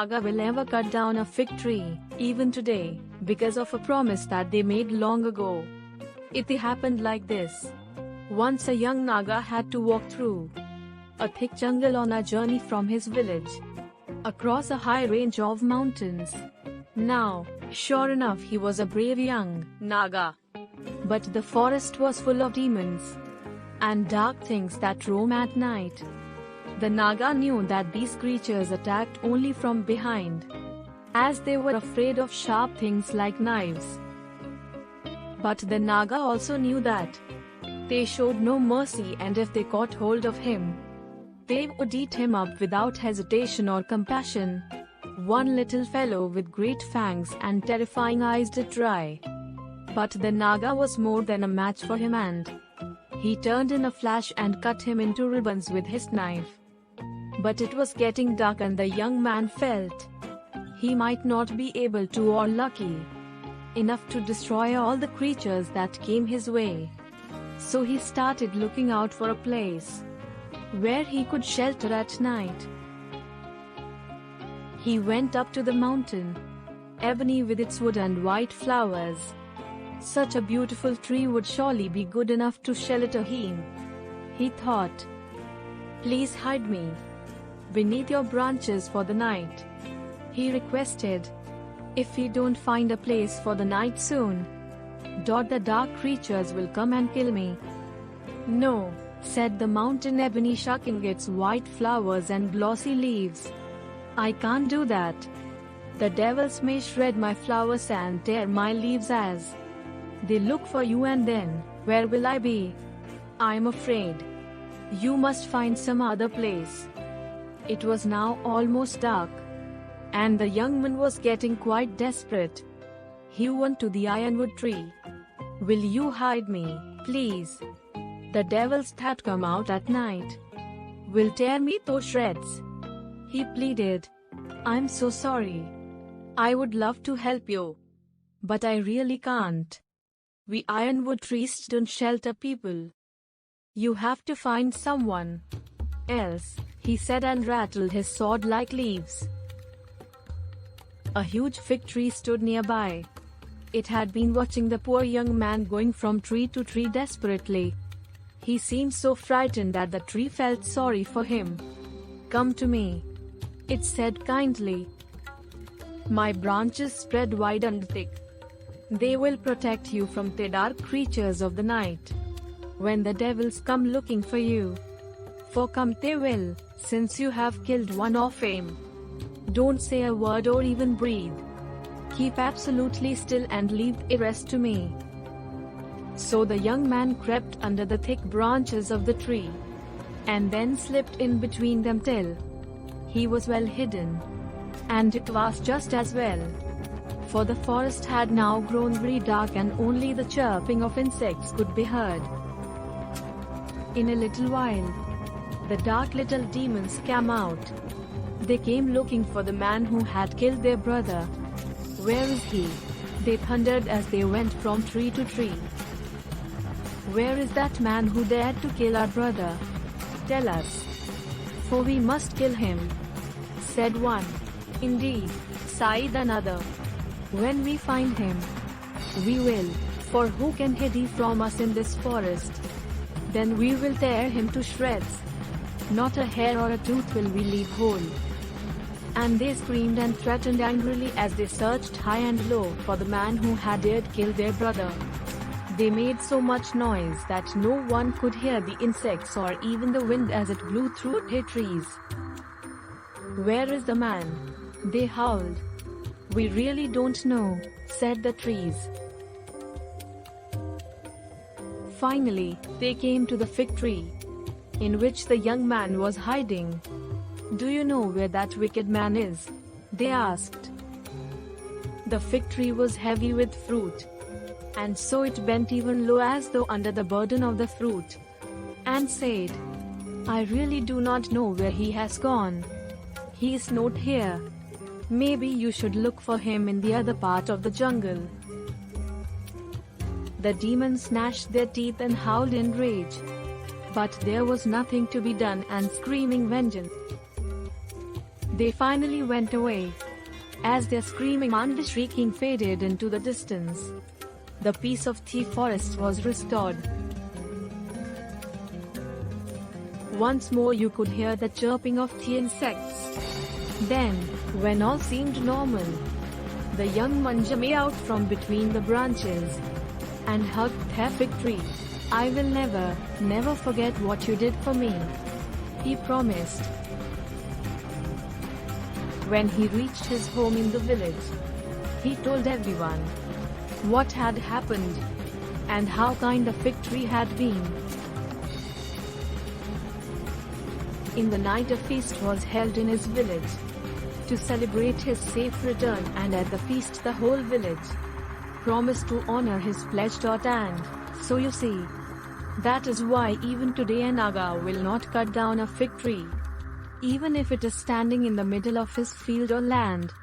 Naga will ever cut down a fig tree, even today, because of a promise that they made long ago. It happened like this. Once a young Naga had to walk through a thick jungle on a journey from his village, across a high range of mountains. Now, sure enough, he was a brave young Naga. But the forest was full of demons and dark things that roam at night. The Naga knew that these creatures attacked only from behind, as they were afraid of sharp things like knives. But the Naga also knew that they showed no mercy, and if they caught hold of him, they would eat him up without hesitation or compassion. One little fellow with great fangs and terrifying eyes did try. But the Naga was more than a match for him, and he turned in a flash and cut him into ribbons with his knife. But it was getting dark, and the young man felt he might not be able to, or lucky enough to destroy all the creatures that came his way. So he started looking out for a place where he could shelter at night. He went up to the mountain, ebony with its wood and white flowers. Such a beautiful tree would surely be good enough to shelter him, he thought. Please hide me beneath your branches for the night, he requested. If we don't find a place for the night soon, the dark creatures will come and kill me. No, said the mountain ebony, shucking its white flowers and glossy leaves. I can't do that. The devils may shred my flowers and tear my leaves as they look for you, and then, where will I be? I'm afraid you must find some other place. It was now almost dark, and the young man was getting quite desperate. He went to the ironwood tree. Will you hide me, please? The devils that come out at night will tear me to shreds, he pleaded. I'm so sorry. I would love to help you, but I really can't. We ironwood trees don't shelter people. You have to find someone else, he said, and rattled his sword like leaves. A huge fig tree stood nearby. It had been watching the poor young man going from tree to tree desperately. He seemed so frightened that the tree felt sorry for him. Come to me, it said kindly. My branches spread wide and thick. They will protect you from the dark creatures of the night when the devils come looking for you. For come they will, since you have killed one of them. Don't say a word or even breathe. Keep absolutely still and leave the rest to me. So the young man crept under the thick branches of the tree, and then slipped in between them till he was well hidden. And it was just as well, for the forest had now grown very dark, and only the chirping of insects could be heard. In a little while, the dark little demons came out. They came looking for the man who had killed their brother. Where is he? They thundered as they went from tree to tree. Where is that man who dared to kill our brother? Tell us, for we must kill him, said one. Indeed, sighed another. When we find him, we will, for who can hide from us in this forest? Then we will tear him to shreds. Not a hair or a tooth will we leave whole. And they screamed and threatened angrily as they searched high and low for the man who had dared kill their brother. They made so much noise that no one could hear the insects or even the wind as it blew through the trees. Where is the man? They howled. We really don't know, said the trees. Finally, they came to the fig tree, in which the young man was hiding. Do you know where that wicked man is? They asked. The fig tree was heavy with fruit, and so it bent even low as though under the burden of the fruit, and said, I really do not know where he has gone. He is not here. Maybe you should look for him in the other part of the jungle. The demons gnashed their teeth and howled in rage. But there was nothing to be done, and screaming vengeance, They finally went away. As their screaming and shrieking faded into the distance, the peace of the forest was restored. Once more you could hear the chirping of the insects. Then, when all seemed normal, the young man jumped out from between the branches and hugged their fig tree. "I will never forget what you did for me," he promised. When he reached his home in the village, he told everyone what had happened and how kind the fig tree had been. In the night a feast was held in his village to celebrate his safe return, and at the feast the whole village promised to honor his pledge. And so you see, that is why even today a Naga will not cut down a fig tree, even if it is standing in the middle of his field or land.